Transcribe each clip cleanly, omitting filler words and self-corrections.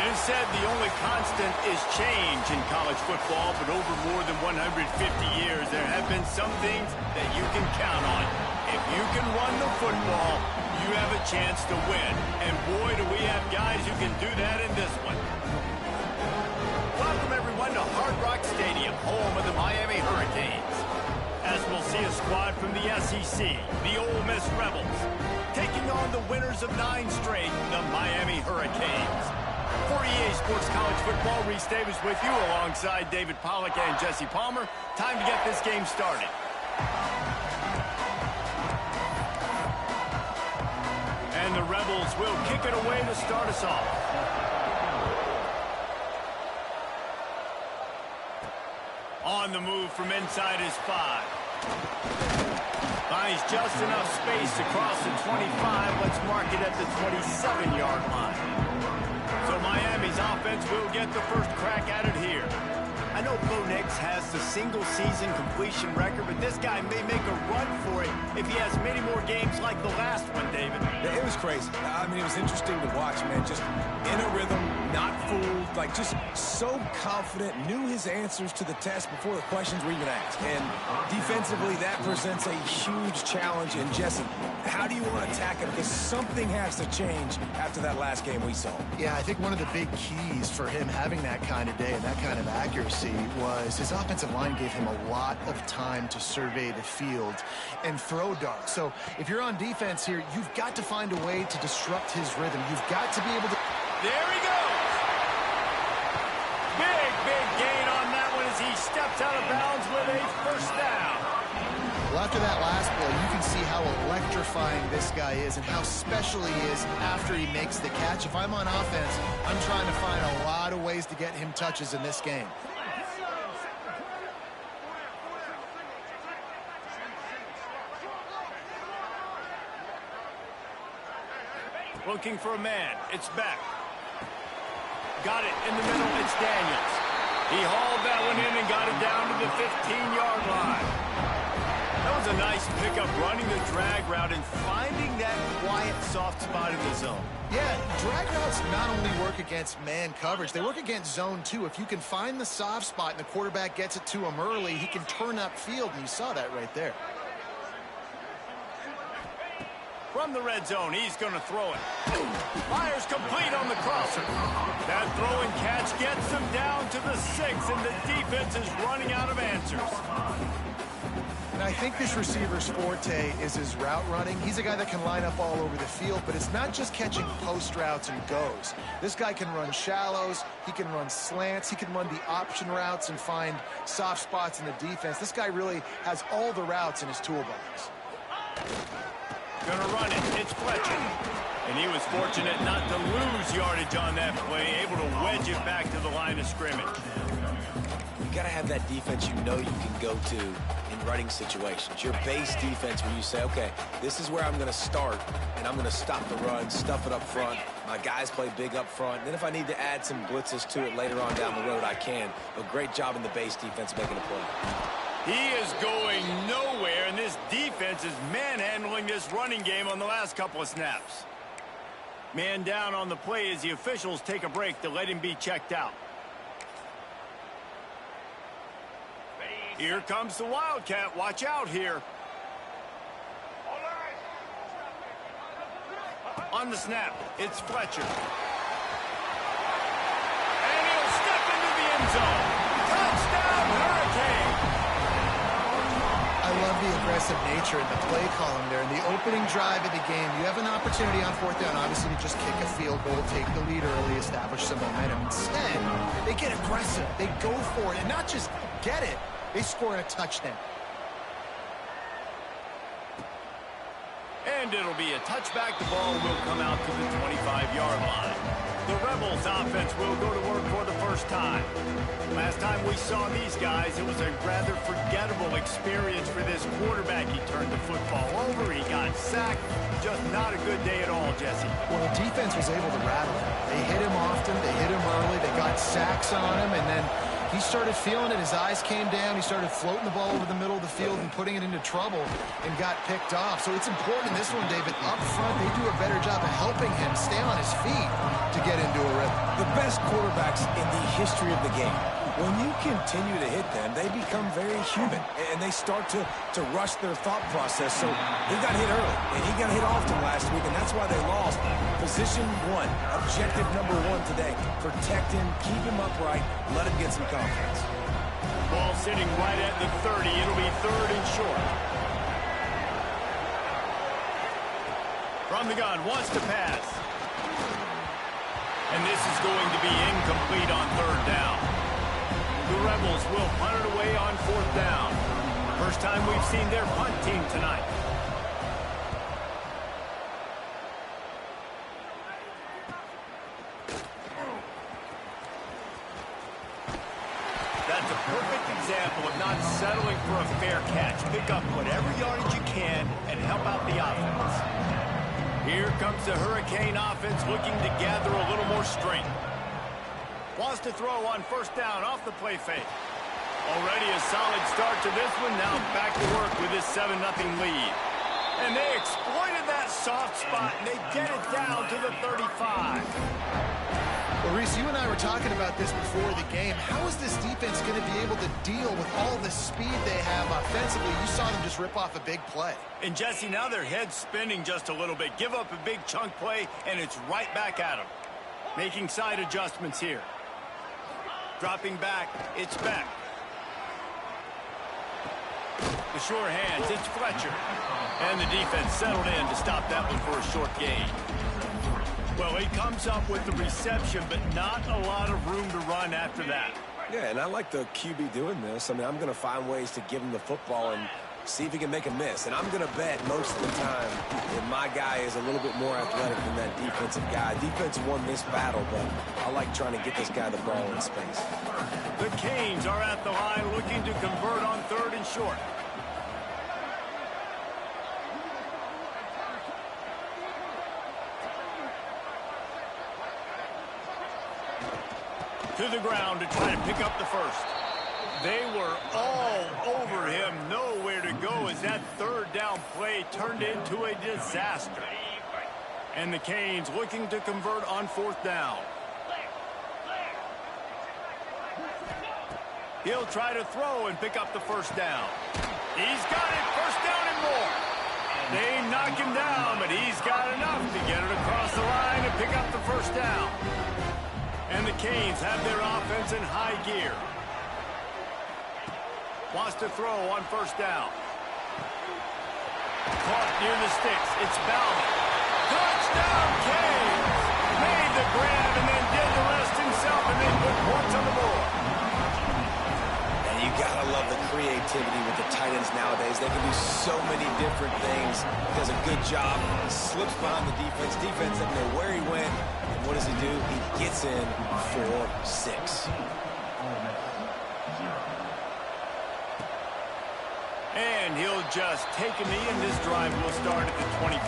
It is said the only constant is change in college football, but over more than 150 years, there have been some things that you can count on. If you can run the football, you have a chance to win. And boy, do we have guys who can do that in this one. Welcome, everyone, to Hard Rock Stadium, home of the Miami Hurricanes. As we'll see a squad from the SEC, the Ole Miss Rebels, taking on the winners of 9 straight, the Miami Hurricanes. For EA Sports College Football, Reese Davis with you alongside David Pollack and Jesse Palmer. Time to get this game started. And the Rebels will kick it away to start us off. On the move from inside his 5. Finds just enough space across the 25. Let's mark it at the 27-yard line. So Miami's offense will get the first crack at it here. I know Bo Nix has the single-season completion record, but this guy may make a run for it if he has many more games like the last one, David. It was crazy. I mean, it was interesting to watch, man. Just in a rhythm, not fooled, like just so confident, knew his answers to the test before the questions were even asked. And defensively, that presents a huge challenge. And Jesse, how do you want to attack it? Because something has to change after that last game we saw. Yeah, I think one of the big keys for him having that kind of day and that kind of accuracy was his offensive line gave him a lot of time to survey the field and throw darts. So if you're on defense here, you've got to find a way to disrupt his rhythm. You've got to be able to... There he goes! Big gain on that one as he steps out of bounds with a first down. Well, after that last play, you can see how electrifying this guy is and how special he is after he makes the catch. If I'm on offense, I'm trying to find a lot of ways to get him touches in this game. Looking for a man. It's Beck. Got it in the middle. It's Daniels. He hauled that one in and got it down to the 15-yard line. That was a nice pickup, running the drag route and finding that quiet, soft spot in the zone. Yeah, drag routes not only work against man coverage, they work against zone too. If you can find the soft spot and the quarterback gets it to him early, he can turn upfield, and you saw that right there. From the red zone, he's going to throw it. Fires complete on the crosser. That throw and catch gets him down to the 6, and the defense is running out of answers. And I think this receiver's forte is his route running. He's a guy that can line up all over the field, but it's not just catching post routes and goes. This guy can run shallows, he can run slants, he can run the option routes and find soft spots in the defense. This guy really has all the routes in his toolbox. Gonna run it. It's Fletcher. And he was fortunate not to lose yardage on that play, able to wedge it back to the line of scrimmage. You got to have that defense you know you can go to in running situations. Your base defense where you say, okay, this is where I'm going to start, and I'm going to stop the run, stuff it up front. My guys play big up front. Then if I need to add some blitzes to it later on down the road, I can. But great job in the base defense making a play. He is going nowhere, and this defense is manhandling this running game on the last couple of snaps. Man down on the play as the officials take a break to let him be checked out. Here comes the Wildcat. Watch out here. On the snap, it's Fletcher. And he'll step into the end zone. Touchdown, Hurricane! I love the aggressive nature in the play column there. In the opening drive of the game, you have an opportunity on 4th down, obviously, to just kick a field goal, take the lead early, establish some momentum. Instead, they get aggressive. They go for it, and not just get it, they score a touchdown. And it'll be a touchback. The ball will come out to the 25-yard line. The Rebels offense will go to work for the first time. Last time we saw these guys, it was a rather forgettable experience for this quarterback. He turned the football over, he got sacked. Just not a good day at all, Jesse. Well, the defense was able to rattle him. They hit him often, they hit him early, they got sacks on him, and then He started feeling it. His eyes came down. He started floating the ball over the middle of the field and putting it into trouble and got picked off. So it's important in this one, David. Up front, they do a better job of helping him stay on his feet to get into a rhythm. The best quarterbacks in the history of the game, when you continue to hit them, they become very human, and they start to rush their thought process. So he got hit early, and he got hit often last week, and that's why they lost. Position one, objective number one today. Protect him, keep him upright, let him get some confidence. Ball sitting right at the 30. It'll be 3rd and short. From the gun, wants to pass. And this is going to be incomplete on 3rd down. The Rebels will punt it away on 4th down. First time we've seen their punt team tonight. That's a perfect example of not settling for a fair catch. Pick up whatever yardage you can and help out the offense. Here comes the Hurricane offense looking to gather a little more strength. Wants to throw on 1st down off the play fake. Already a solid start to this one. Now back to work with this 7-0 lead. And they exploited that soft spot, and they get it down to the 35. Well, Reese, you and I were talking about this before the game. How is this defense going to be able to deal with all the speed they have offensively? You saw them just rip off a big play. And Jesse, now their head's spinning just a little bit. Give up a big chunk play, and it's right back at them. Making side adjustments here. Dropping back, it's Beck. The sure hands, it's Fletcher. And the defense settled in to stop that one for a short gain. Well, he comes up with the reception, but not a lot of room to run after that. Yeah, and I like the QB doing this. I mean, I'm going to find ways to give him the football and see if he can make a miss. And I'm going to bet most of the time that my guy is a little bit more athletic than that defensive guy. Defense won this battle, but I like trying to get this guy the ball in space. The Canes are at the line looking to convert on 3rd and short. To the ground to try to pick up the first. They were all over him, nowhere to go as that 3rd down play turned into a disaster. And the Canes looking to convert on 4th down. He'll try to throw and pick up the 1st down. He's got it, 1st down and more. They knock him down, but he's got enough to get it across the line and pick up the 1st down. And the Canes have their offense in high gear. Wants to throw on 1st down. Caught near the sticks. It's Bauman. Touchdown, Canes! Made the grab and then did the rest himself, and they put points on the board. And you gotta love the creativity with the tight ends nowadays. They can do so many different things. He does a good job. He slips behind the defense. Defense doesn't know where he went. And what does he do? He gets in for 6. And he'll just take a knee, and this drive will start at the 25.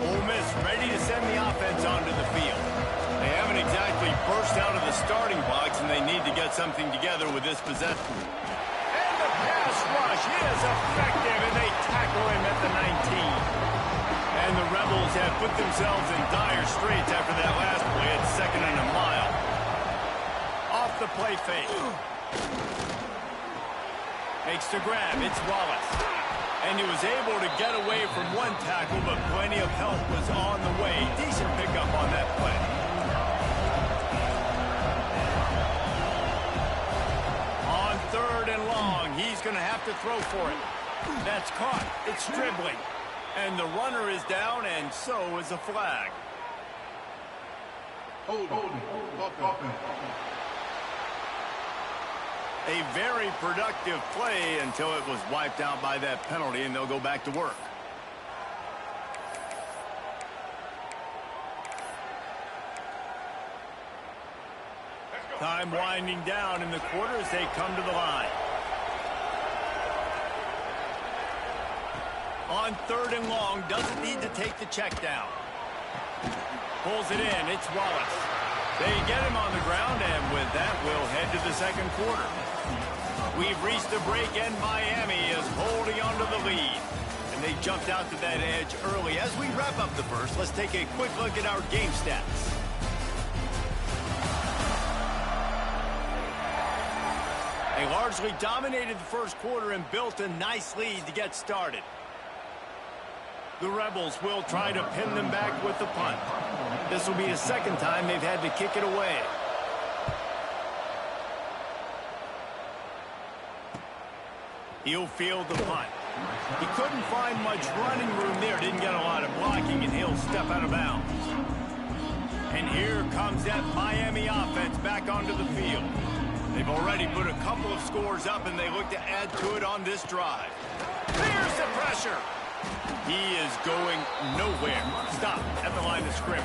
Ole Miss ready to send the offense onto the field. They haven't exactly burst out of the starting box, and they need to get something together with this possession. And the pass rush is effective, and they tackle him at the 19. And the Rebels have put themselves in dire straits after that last play at 2nd and a mile. Off the play fake. Makes the grab. It's Wallace. And he was able to get away from one tackle, but plenty of help was on the way. Decent pickup on that play. On 3rd and long, he's going to have to throw for it. That's caught. It's dribbling. And the runner is down, and so is a flag. A very productive play until it was wiped out by that penalty, and they'll go back to work. Time winding down in the quarter as they come to the line. On 3rd and long, doesn't need to take the check down. Pulls it in, it's Wallace. They get him on the ground, and with that, we'll head to the second quarter. We've reached the break, and Miami is holding on to the lead. And they jumped out to that edge early. As we wrap up the first, let's take a quick look at our game stats. They largely dominated the first quarter and built a nice lead to get started. The Rebels will try to pin them back with the punt. This will be the second time they've had to kick it away. He'll field the punt. He couldn't find much running room there. Didn't get a lot of blocking, and he'll step out of bounds. And here comes that Miami offense back onto the field. They've already put a couple of scores up, and they look to add to it on this drive. Here's the pressure. He is going nowhere. Stop at the line of scrimmage.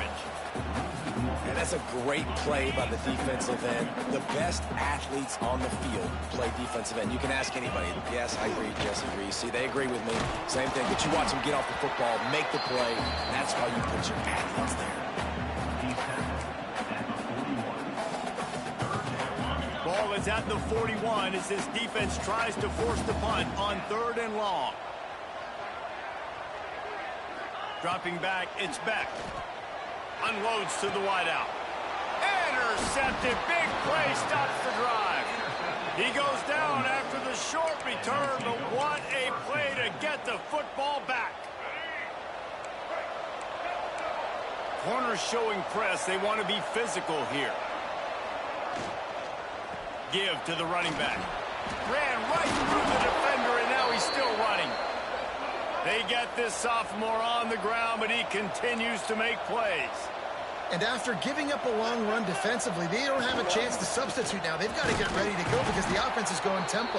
And that's a great play by the defensive end. The best athletes on the field play defensive end. You can ask anybody. Yes, I agree. Jesse agrees. See, they agree with me. Same thing. But you watch them get off the football, make the play. That's why you put your athletes there. Ball is at the 41 as this defense tries to force the punt on 3rd and long. Dropping back, it's Beck. Unloads to the wideout. Intercepted. Big play stops the drive. He goes down after the short return, but what a play to get the football back. Corners showing press. They want to be physical here. Give to the running back. Ran right through the defender, and now he's still running. They get this sophomore on the ground, but he continues to make plays. And after giving up a long run defensively, they don't have a chance to substitute now. They've got to get ready to go because the offense is going tempo.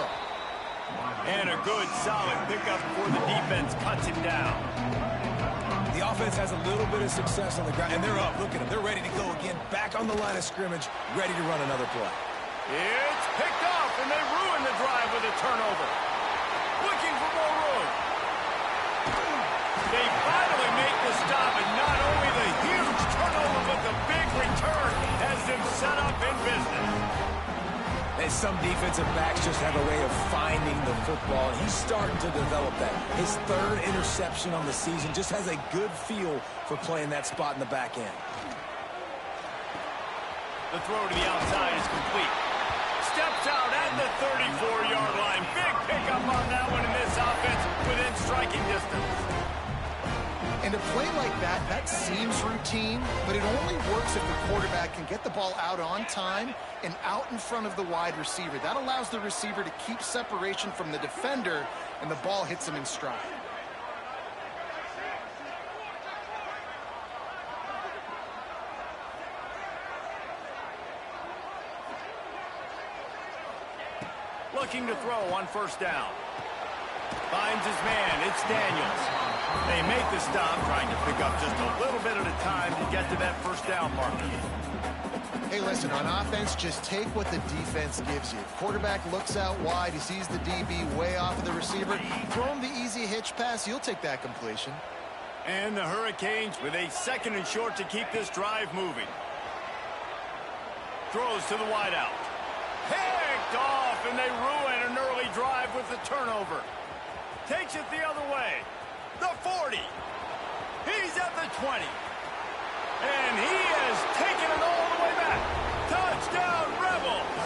And a good, solid pickup before the defense cuts him down. The offense has a little bit of success on the ground, and they're up. Look at them. They're ready to go again. Back on the line of scrimmage, ready to run another play. It's picked off, and they ruin the drive with a turnover. Looking for more room. They finally make the stop, and not only the huge turnover, but the big return has them set up in business. And some defensive backs just have a way of finding the football, and he's starting to develop that. His 3rd interception on the season, just has a good feel for playing that spot in the back end. The throw to the outside is complete. Steps out at the 34-yard line. Big pickup on that one in this offense within striking distance. And a play like that, that seems routine, but it only works if the quarterback can get the ball out on time and out in front of the wide receiver. That allows the receiver to keep separation from the defender, and the ball hits him in stride. Looking to throw on 1st down. Finds his man. It's Daniels. They make the stop, trying to pick up just a little bit at a time to get to that 1st down marker. Hey, listen, on offense, just take what the defense gives you. Quarterback looks out wide. He sees the DB way off of the receiver. Throw him the easy hitch pass. You'll take that completion. And the Hurricanes with a 2nd and short to keep this drive moving. Throws to the wideout. Picked off, and they ruin an early drive with the turnover. Takes it the other way. The 40. He's at the 20. And he has taken it all the way back. Touchdown, Rebels.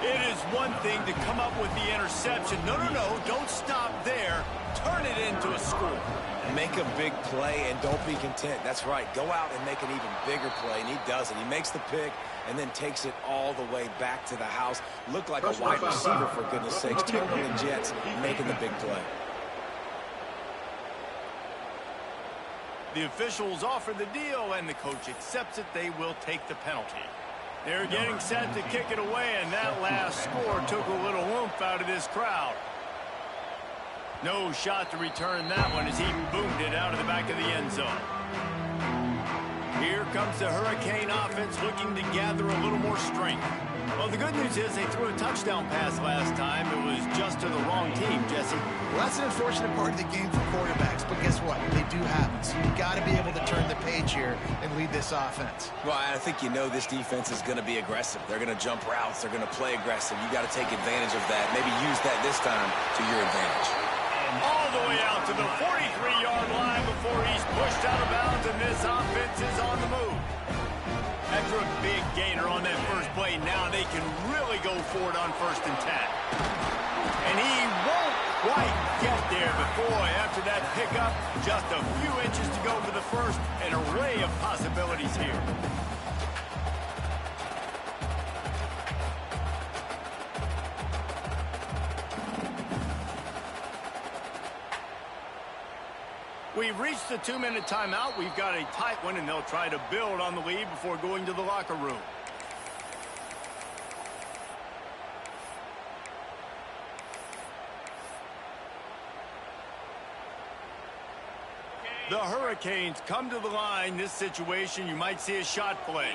It is one thing to come up with the interception. No, don't stop there. Turn it into a score. Make a big play and don't be content. That's right. Go out and make an even bigger play, and he does it. He makes the pick and then takes it all the way back to the house. Looked like a wide receiver, for goodness sakes. Turning the Jets, making the big play. The officials offer the deal, and the coach accepts it. They will take the penalty. They're getting set to kick it away, and that last score took a little oomph out of this crowd. No shot to return that one as he boomed it out of the back of the end zone. Here comes the Hurricane offense looking to gather a little more strength. Well, the good news is they threw a touchdown pass last time. It was just to the wrong team, Jesse. Well, that's an unfortunate part of the game for quarterbacks, but guess what? They do happen. So you've got to be able to turn the page here and lead this offense. Well, I think you know this defense is going to be aggressive. They're going to jump routes. They're going to play aggressive. You got to take advantage of that. Maybe use that this time to your advantage. All the way out to the 43-yard line before he's pushed out of bounds, and this offense is on the move. After a big gainer on that first play, now they can really go for it on 1st and 10. And he won't quite get there, but boy, after that pickup, just a few inches to go for the first. An array of possibilities here. We've reached the 2-minute timeout. We've got a tight one, and they'll try to build on the lead before going to the locker room. The Hurricanes come to the line. This situation, you might see a shot play.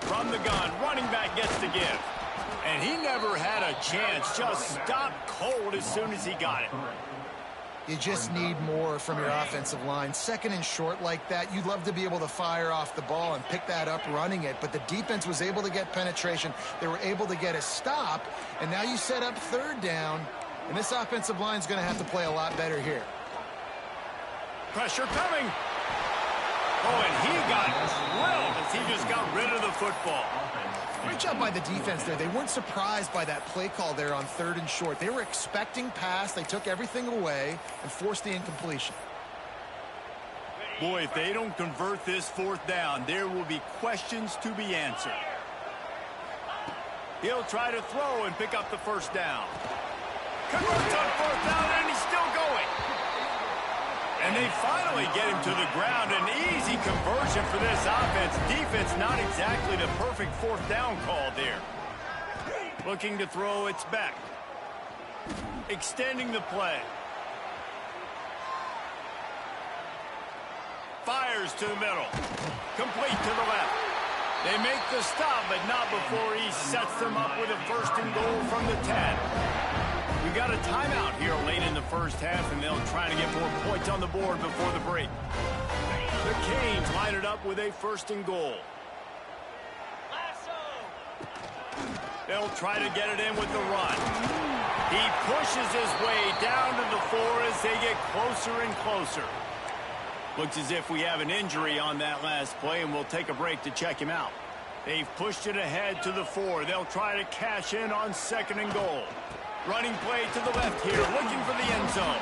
From the gun, running back gets to give. And he never had a chance. Just stopped cold as soon as he got it. You just need more from your offensive line. 2nd and short like that, you'd love to be able to fire off the ball and pick that up running it, but the defense was able to get penetration. They were able to get a stop, and now you set up 3rd down, and this offensive line is going to have to play a lot better here. Pressure coming. Oh, and he got drilled as he just got rid of the football. Great job by the defense there. They weren't surprised by that play call there on 3rd and short. They were expecting pass. They took everything away and forced the incompletion. Boy, if they don't convert this 4th down, there will be questions to be answered. He'll try to throw and pick up the 1st down. Converts on 4th down, and he's still going. And they finally get him to the ground. An easy conversion for this offense. Defense not exactly the perfect 4th down call there. Looking to throw, it's back. Extending the play. Fires to the middle. Complete to the left. They make the stop, but not before he sets them up with a 1st and goal from the 10. We got a timeout here late in the 1st half, and they'll try to get more points on the board before the break. The Canes line it up with a 1st and goal. They'll try to get it in with the run. He pushes his way down to the 4 as they get closer and closer. Looks as if we have an injury on that last play, and we'll take a break to check him out. They've pushed it ahead to the 4. They'll try to cash in on 2nd and goal. Running play to the left here, looking for the end zone.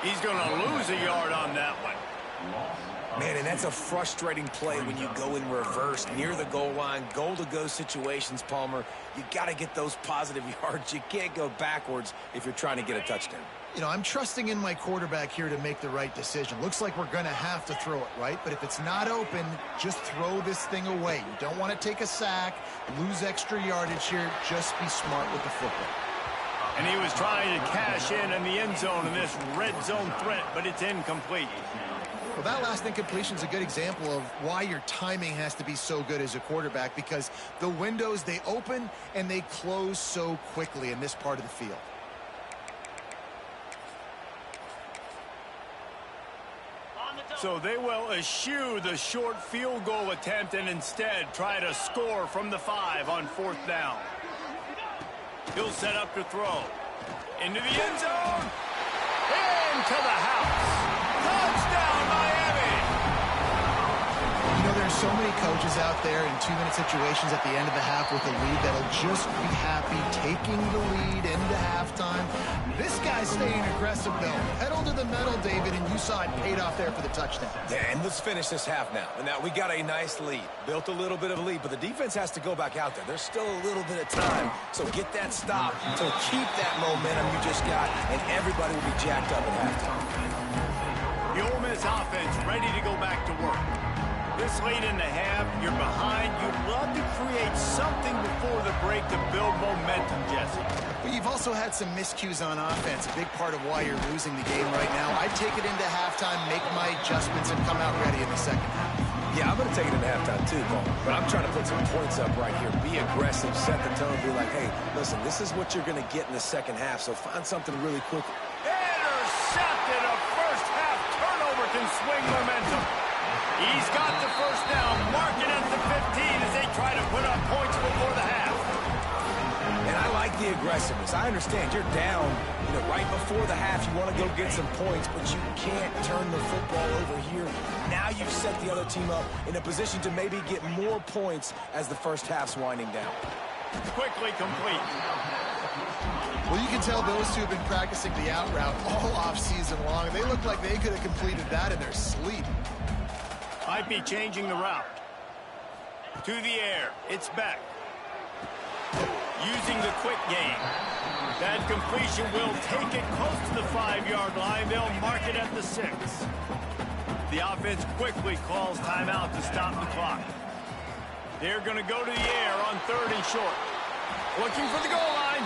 He's going to lose a yard on that one. Man, and that's a frustrating play when you go in reverse near the goal line, goal-to-go situations, Palmer. You got to get those positive yards. You can't go backwards if you're trying to get a touchdown. You know, I'm trusting in my quarterback here to make the right decision. Looks like we're going to have to throw it, right? But if it's not open, just throw this thing away. You don't want to take a sack, lose extra yardage here. Just be smart with the football. And he was trying to cash in the end zone in this red zone threat, but it's incomplete. Well, that last incompletion is a good example of why your timing has to be so good as a quarterback, because the windows, they open and they close so quickly in this part of the field. So they will eschew the short field goal attempt and instead try to score from the 5 on 4th down. He'll set up to throw. Into the end zone. Into the house. Touchdown, Miami. You know, there's so many coaches out there in 2-minute situations at the end of the half with a lead that'll just be happy taking the lead into halftime. This guy's staying aggressive, though. Pedal to the metal, David, and you saw it paid off there for the touchdown. Yeah, and let's finish this half now. Now, we got a nice lead. Built a little bit of a lead, but the defense has to go back out there. There's still a little bit of time. So get that stop. So keep that momentum you just got, and everybody will be jacked up at halftime. The Ole Miss offense ready to go back to work. This late in the half, you're behind. You'd love to create something before the break to build momentum, Jesse. But you've also had some miscues on offense, a big part of why you're losing the game right now. I'd take it into halftime, make my adjustments, and come out ready in the second half. Yeah, I'm going to take it into halftime too, Paul. But I'm trying to put some points up right here. Be aggressive, set the tone, be like, hey, listen, this is what you're going to get in the second half, so find something really quick. Intercepted. A first-half turnover can swing momentum. He's got the first down, marking at the 15 as they try to put up points before the half. And I like the aggressiveness. I understand you're down, right before the half. You want to go get some points, but you can't turn the football over here. Now you've set the other team up in a position to maybe get more points as the first half's winding down. Quickly complete. Well, you can tell those two have been practicing the out route all off season long. They look like they could have completed that in their sleep. Might be changing the route. To the air. It's back. Using the quick game. That completion will take it close to the 5-yard line. They'll mark it at the 6. The offense quickly calls timeout to stop the clock. They're going to go to the air on 3rd and short. Looking for the goal line.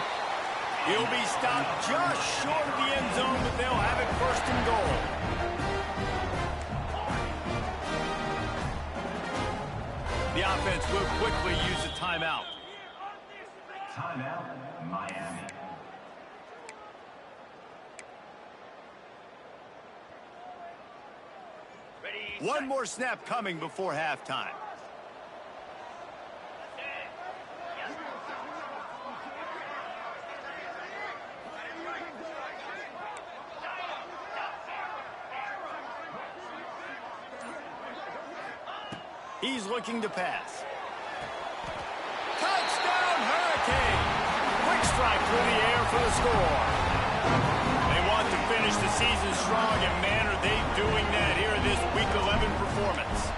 He'll be stopped just short of the end zone, but they'll have it 1st and goal. The offense will quickly use a timeout. Timeout, Miami. One more snap coming before halftime. He's looking to pass. Touchdown, Hurricane! Quick strike through the air for the score. They want to finish the season strong, and man, are they doing that here in this Week 11 performance.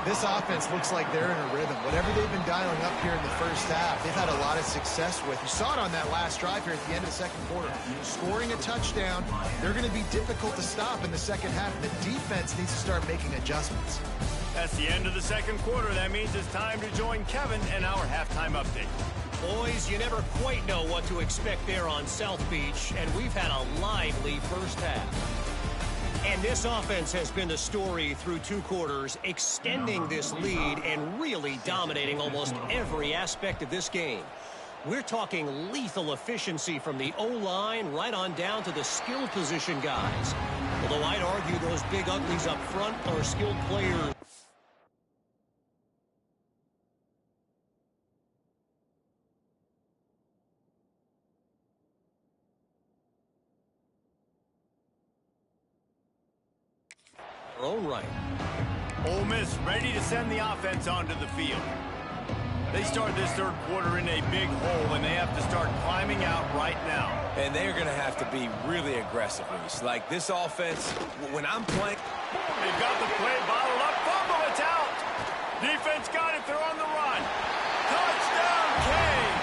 This offense looks like they're in a rhythm. Whatever they've been dialing up here in the first half, they've had a lot of success with. You saw it on that last drive here at the end of the second quarter. Scoring a touchdown, they're going to be difficult to stop in the second half. The defense needs to start making adjustments. That's the end of the second quarter. That means it's time to join Kevin and our halftime update. Boys, you never quite know what to expect there on South Beach, and we've had a lively first half. And this offense has been the story through 2 quarters, extending this lead and really dominating almost every aspect of this game. We're talking lethal efficiency from the O-line right on down to the skill position guys. Although I'd argue those big uglies up front are skilled players. All right. Ole Miss ready to send the offense onto the field. They start this third quarter in a big hole, and they have to start climbing out right now. And they're going to have to be really aggressive, Reese. Like this offense, when I'm playing... They've got the play bottled up. Fumble, it's out. Defense got it. They're on the run. Touchdown, Canes.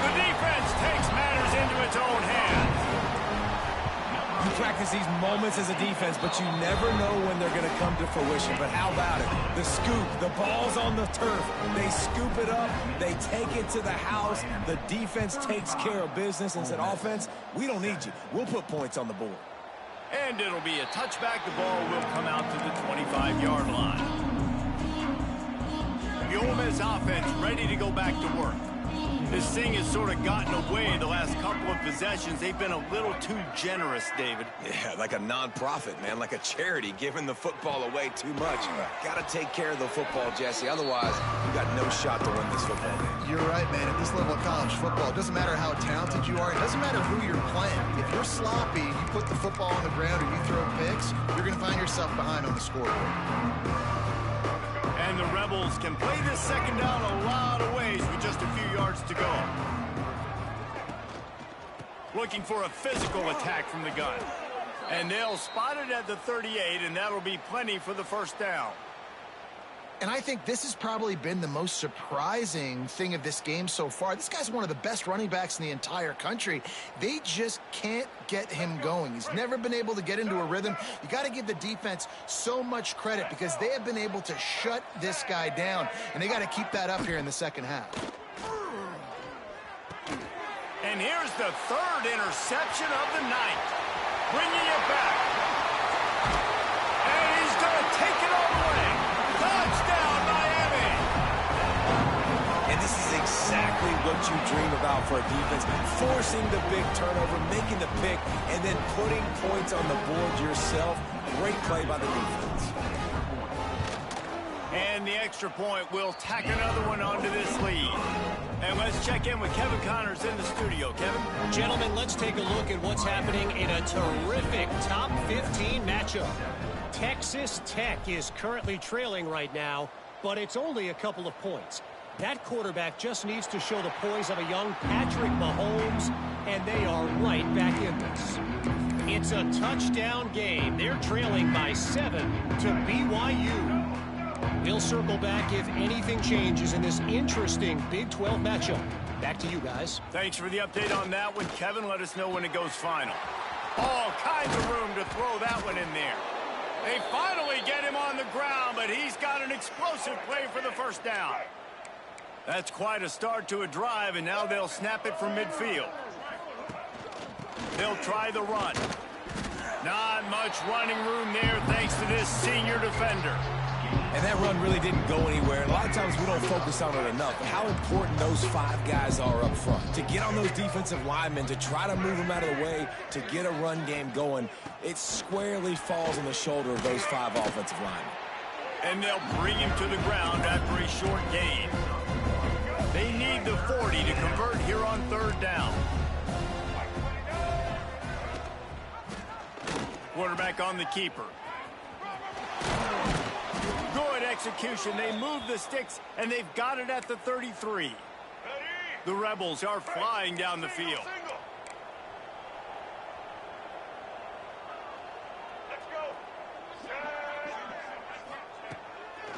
The defense takes matters into its own hands. You practice these moments as a defense, but you never know when they're going to come to fruition. But how about it? The scoop, the ball's on the turf. They scoop it up. They take it to the house. The defense takes care of business and said, offense, we don't need you. We'll put points on the board. And it'll be a touchback. The ball will come out to the 25-yard line. The Ole Miss offense ready to go back to work. This thing has sort of gotten away the last couple of possessions. They've been a little too generous, David. Yeah, like a non-profit, man, like a charity, giving the football away too much. Got to take care of the football, Jesse. Otherwise, you got no shot to win this football game. You're right, man. At this level of college football, it doesn't matter how talented you are. It doesn't matter who you're playing. If you're sloppy, you put the football on the ground or you throw picks, you're going to find yourself behind on the scoreboard. And the Rebels can play this second down a lot of ways with just a few yards to go. Looking for a physical attack from the gun. And they'll spot it at the 38, and that'll be plenty for the first down. And I think this has probably been the most surprising thing of this game so far. This guy's one of the best running backs in the entire country. They just can't get him going. He's never been able to get into a rhythm. You got to give the defense so much credit because they have been able to shut this guy down, and they got to keep that up here in the second half. And here's the third interception of the night. Bringing it back. And he's going to take it all the way. exactly what you dream about for a defense. Forcing the big turnover, making the pick, and then putting points on the board yourself. Great play by the defense. And the extra point will tack another one onto this lead. And let's check in with Kevin Connors in the studio. Kevin? Gentlemen, let's take a look at what's happening in a terrific top 15 matchup. Texas Tech is currently trailing right now, but it's only a couple of points. That quarterback just needs to show the poise of a young Patrick Mahomes, and they are right back in this. It's a touchdown game. They're trailing by 7 to BYU. We'll circle back if anything changes in this interesting Big 12 matchup. Back to you guys. Thanks for the update on that one, Kevin. Let us know when it goes final. All kinds of room to throw that one in there. They finally get him on the ground, but he's got an explosive play for the first down. That's quite a start to a drive, and now they'll snap it from midfield. They'll try the run. Not much running room there thanks to this senior defender. And that run really didn't go anywhere. And a lot of times we don't focus on it enough. But how important those 5 guys are up front. To get on those defensive linemen, to try to move them out of the way, to get a run game going, it squarely falls on the shoulder of those 5 offensive linemen. And they'll bring him to the ground after a short gain. They need the 40 to convert here on 3rd down. Quarterback on the keeper. Good execution. They move the sticks, and they've got it at the 33. The Rebels are flying down the field.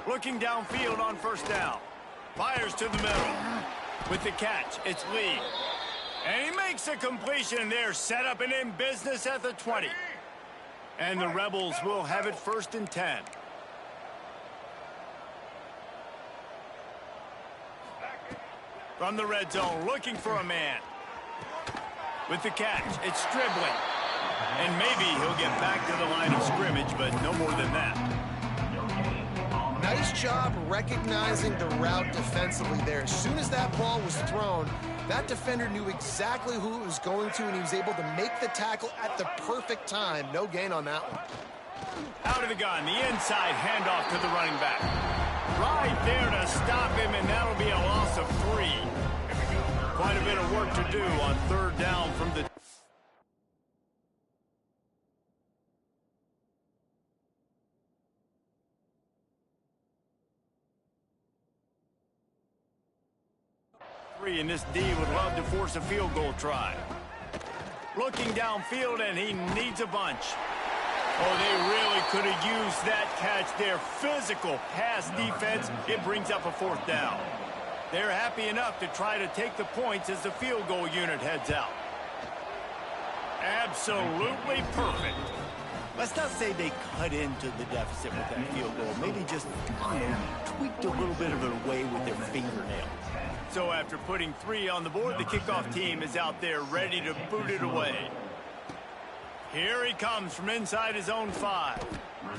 Looking downfield on 1st down. Fires to the middle. With the catch, it's Lee. And he makes a completion there. Set up and in business at the 20. And the Rebels will have it 1st and 10. From the red zone, looking for a man. With the catch, it's Stribling. And maybe he'll get back to the line of scrimmage, but no more than that. Nice job recognizing the route defensively there. As soon as that ball was thrown, that defender knew exactly who it was going to, and he was able to make the tackle at the perfect time. No gain on that one. Out of the gun, the inside handoff to the running back. Right there to stop him, and that'll be a loss of 3. Quite a bit of work to do on 3rd down from the... And this D would love to force a field goal try. Looking downfield, and he needs a bunch. Oh, they really could have used that catch there. Physical pass defense. It brings up a 4th down. They're happy enough to try to take the points as the field goal unit heads out. Absolutely perfect. Let's not say they cut into the deficit with that field goal. Maybe just tweaked a little bit of it away with their fingernail. So after putting 3 on the board, the kickoff team is out there ready to boot it away. Here he comes from inside his own 5.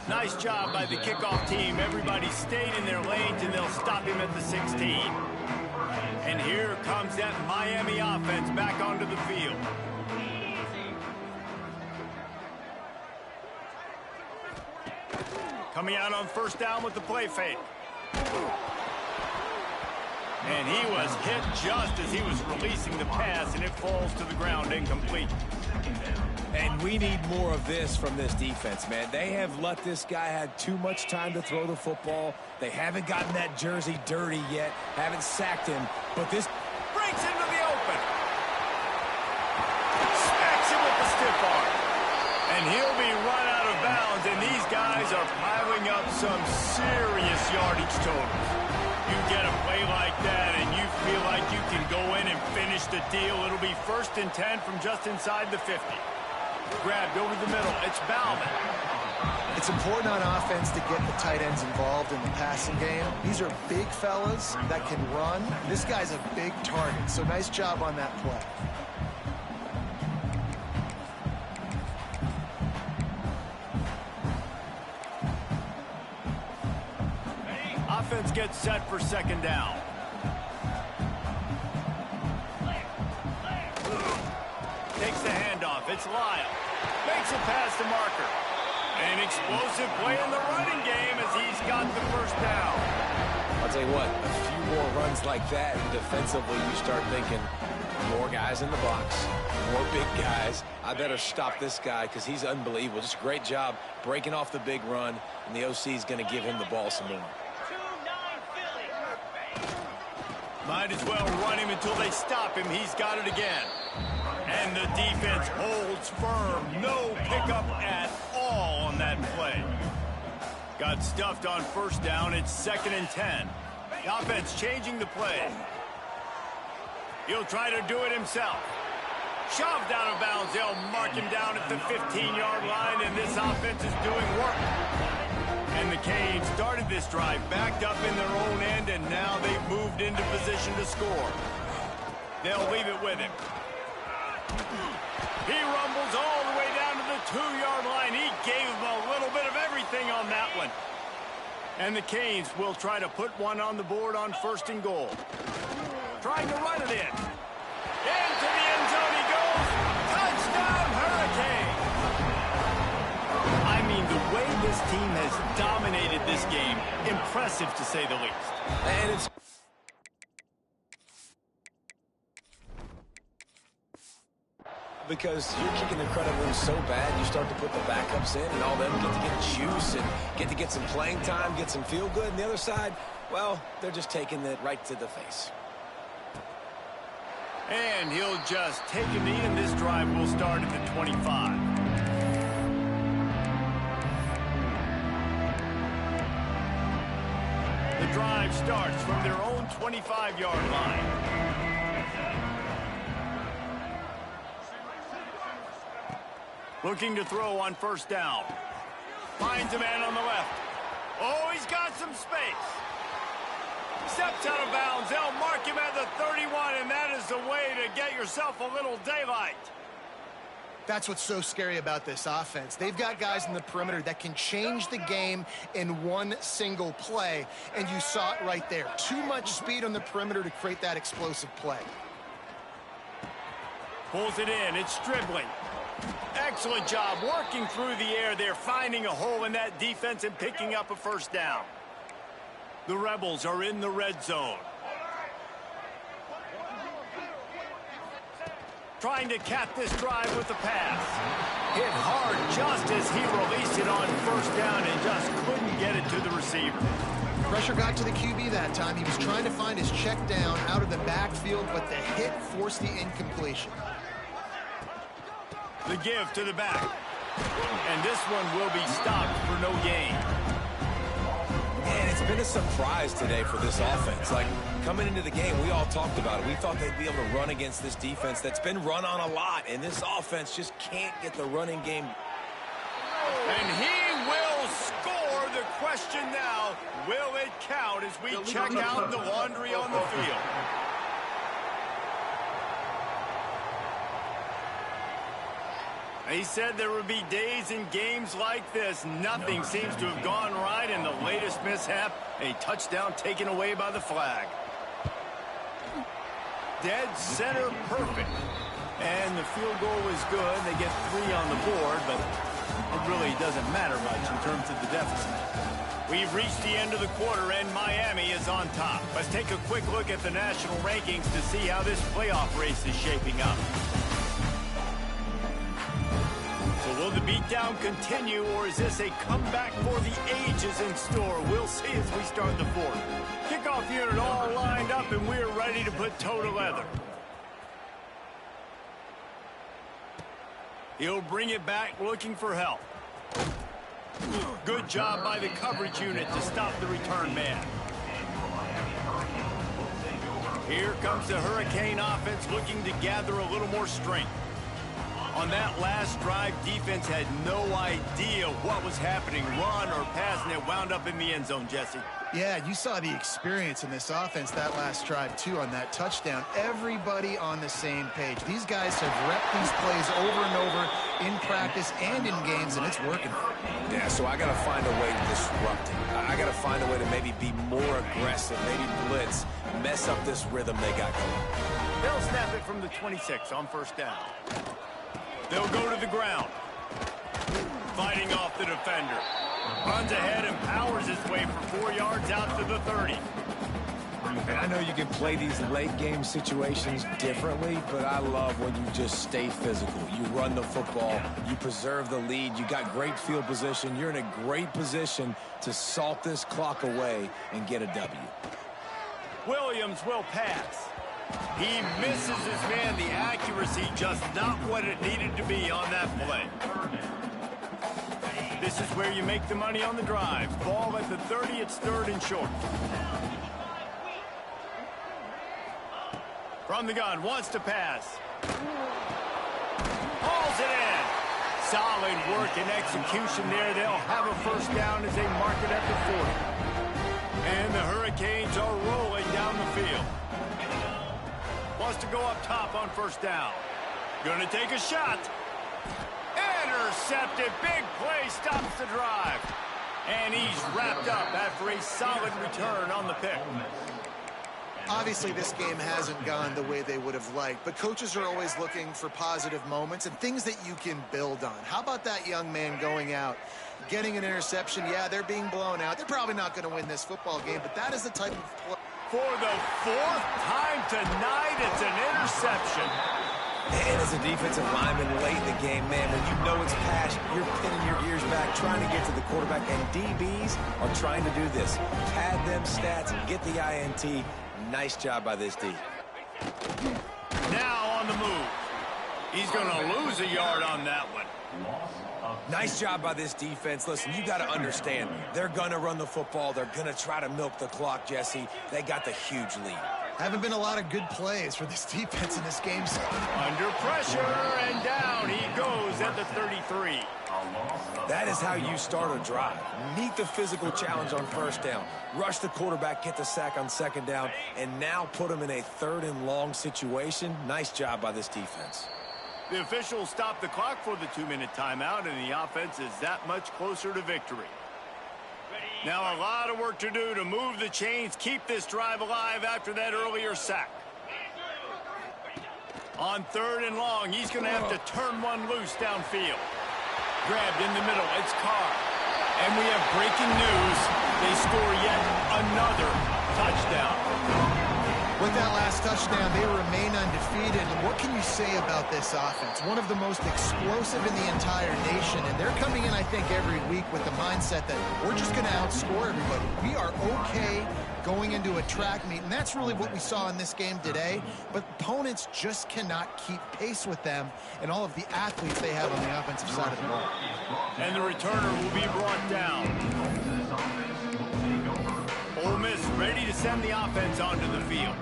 Nice job by the kickoff team. Everybody stayed in their lanes, and they'll stop him at the 16. And here comes that Miami offense back onto the field. Coming out on 1st down with the play fake. And he was hit just as he was releasing the pass, and it falls to the ground incomplete. And we need more of this from this defense, man. They have let this guy have too much time to throw the football. They haven't gotten that jersey dirty yet, haven't sacked him. But this breaks into the open. Smacks him with the stiff arm. And he'll be run out of bounds, and these guys are piling up some serious yardage totals. You get a play like that, and you feel like you can go in and finish the deal. It'll be 1st and 10 from just inside the 50. Grabbed over the middle. It's Bauman. It's important on offense to get the tight ends involved in the passing game. These are big fellas that can run. This guy's a big target, so nice job on that play. Offense gets set for 2nd down. off. It's Lyle. Makes it past the marker. An explosive play in the running game as he's got the first down. I'll tell you what, a few more runs like that, and defensively you start thinking, more guys in the box, more big guys. I better stop this guy because he's unbelievable. Just a great job breaking off the big run, and the OC is going to give him the ball some more. Might as well run him until they stop him. He's got it again. And the defense holds firm. No pickup at all on that play. Got stuffed on first down. It's 2nd and 10. The offense changing the play. He'll try to do it himself. Shoved out of bounds. They'll mark him down at the 15-yard line, and this offense is doing work. And the Canes started this drive backed up in their own end, and now they've moved into position to score. They'll leave it with him. He rumbles all the way down to the 2-yard line. He gave him a little bit of everything on that one. And the Canes will try to put one on the board on 1st and goal. Trying to run it in. Into the end zone he goes. Touchdown, Hurricane! I mean, the way this team has dominated this game, impressive to say the least. And it's because you're kicking the credit room so bad, you start to put the backups in, and all them get to get juice and get to get some playing time, get some feel good. And the other side, well, they're just taking it right to the face. And he'll just take a knee, and this drive will start at the 25. The drive starts from their own 25-yard line. Looking to throw on 1st down. Finds a man on the left. Oh, he's got some space. Steps out of bounds. They'll mark him at the 31, and that is the way to get yourself a little daylight. That's what's so scary about this offense. They've got guys in the perimeter that can change the game in one single play, and you saw it right there. Too much speed on the perimeter to create that explosive play. Pulls it in. It's Stribling. Excellent job working through the air there, finding a hole in that defense and picking up a 1st down. The Rebels are in the red zone. Trying to cap this drive with the pass. Hit hard just as he released it on 1st down and just couldn't get it to the receiver. Pressure got to the QB that time. He was trying to find his check down out of the backfield, but the hit forced the incompletion. The give to the back. And this one will be stopped for no gain. And it's been a surprise today for this offense. Like, coming into the game, we all talked about it. We thought they'd be able to run against this defense that's been run on a lot, and this offense just can't get the running game. And he will score. The question now, will it count as we check out the laundry on the field? He said there would be days in games like this. Nothing seems to have gone right in the latest mishap. A touchdown taken away by the flag. Dead center perfect. And the field goal is good. They get 3 on the board, but it really doesn't matter much in terms of the deficit. We've reached the end of the quarter, and Miami is on top. Let's take a quick look at the national rankings to see how this playoff race is shaping up. So will the beatdown continue, or is this a comeback for the ages in store? We'll see as we start the 4th. Kickoff unit all lined up, and we're ready to put toe to leather. He'll bring it back looking for help. Good job by the coverage unit to stop the return man. Here comes the Hurricane offense looking to gather a little more strength. On that last drive, defense had no idea what was happening, run or pass, and it wound up in the end zone, Jesse. Yeah, you saw the experience in this offense that last drive, too, on that touchdown. Everybody on the same page. These guys have repped these plays over and over in practice and in games, and it's working. Yeah, so I got to find a way to disrupt it. I got to find a way to maybe be more aggressive, maybe blitz, mess up this rhythm they got going. They'll snap it from the 26 on 1st down. They'll go to the ground. Fighting off the defender. Runs ahead and powers his way for 4 yards out to the 30. And I know you can play these late game situations differently, but I love when you just stay physical. You run the football, you preserve the lead, you got great field position, you're in a great position to salt this clock away and get a W. Williams will pass. He misses his man. The accuracy just not what it needed to be on that play. This is where you make the money on the drive. Ball at the 30, it's 3rd and short. From the gun, wants to pass. Hauls it in. Solid work and execution there. They'll have a first down as they mark it at the 40. And the Hurricanes are rolling down the field. Wants to go up top on first down. Gonna take a shot. Intercepted. Big play stops the drive. And he's wrapped up after a solid return on the pick. Obviously, this game hasn't gone the way they would have liked, but coaches are always looking for positive moments and things that you can build on. How about that young man going out, getting an interception? Yeah, they're being blown out. They're probably not going to win this football game, but that is the type of play. For the 4th time tonight, it's an interception. And as a defensive lineman late in the game, man, when you know it's pass, you're pinning your ears back, trying to get to the quarterback, and DBs are trying to do this. Pad them stats, get the INT. Nice job by this D. Now on the move. He's going to lose a yard on that one. Nice job by this defense. Listen, you got to understand, they're going to run the football. They're going to try to milk the clock, Jesse. They got the huge lead. Haven't been a lot of good plays for this defense in this game. Under pressure, and down he goes at the 33. That is how you start a drive. Meet the physical challenge on first down. Rush the quarterback, get the sack on second down, and now put him in a 3rd and long situation. Nice job by this defense. The officials stop the clock for the 2-minute timeout, and the offense is that much closer to victory. Now a lot of work to do to move the chains, keep this drive alive after that earlier sack. On 3rd and long, he's going to have to turn one loose downfield. Grabbed in the middle, it's Carr. And we have breaking news. They score yet another touchdown. With that last touchdown, they remain undefeated. And what can you say about this offense? One of the most explosive in the entire nation. And they're coming in, I think, every week with the mindset that we're just going to outscore everybody. We are okay going into a track meet. And that's really what we saw in this game today. But opponents just cannot keep pace with them and all of the athletes they have on the offensive side of the ball. And the returner will be brought down. Ole Miss ready to send the offense onto the field.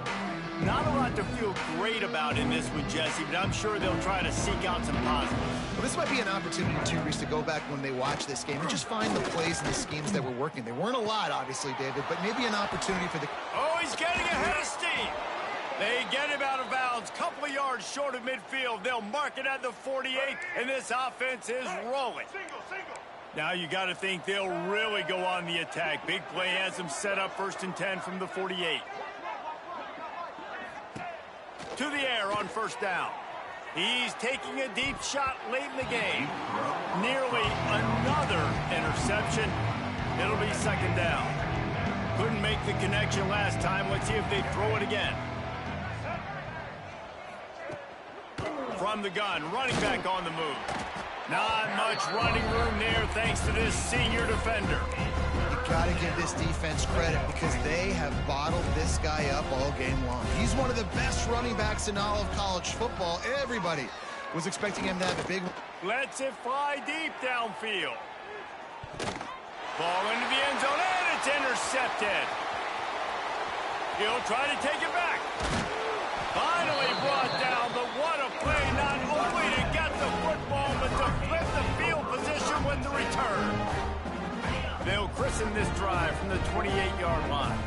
Not a lot to feel great about in this one, Jesse, but I'm sure they'll try to seek out some positives. Well, this might be an opportunity, too, Reese, to go back when they watch this game and just find the plays and the schemes that were working. There weren't a lot, obviously, David, but maybe an opportunity for the... Oh, he's getting ahead of steam. They get him out of bounds, couple of yards short of midfield. They'll mark it at the 48, and this offense is rolling. Now you got to think they'll really go on the attack. Big play has them set up 1st and 10 from the 48. To the air on first down. He's taking a deep shot late in the game. Nearly another interception. It'll be 2nd down. Couldn't make the connection last time. Let's see if they throw it again. From the gun, running back on the move. Not much running room there thanks to this senior defender. You got to give this defense credit because they have bottled this guy up all game long. He's one of the best running backs in all of college football. Everybody was expecting him to have a big one. Lets it fly deep downfield. Ball into the end zone, and it's intercepted. He'll try to take it back. Finally brought down, but what a play, not only to get the football, but to flip the field position with the return. They'll christen this drive from the 28-yard line.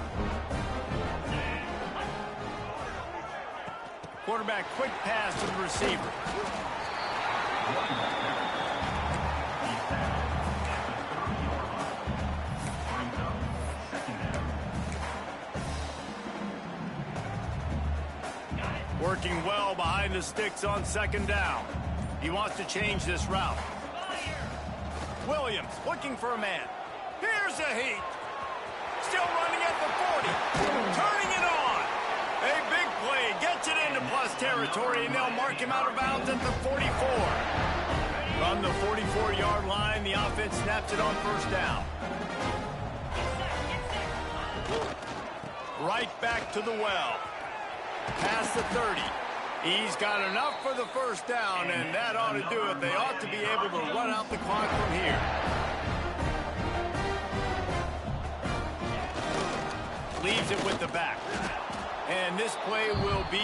Quarterback quick pass to the receiver. Working well behind the sticks on 2nd down. He wants to change this route. Williams looking for a man. Here's a heat. Still running at the 40. Turning it on. A big play. Gets it into plus territory, and they'll mark him out of bounds at the 44. From the 44-yard line, the offense snaps it on first down. Right back to the well. Past the 30. He's got enough for the first down, and that ought to do it. They ought to be able to run out the clock from here. Leaves it with the back. And this play will be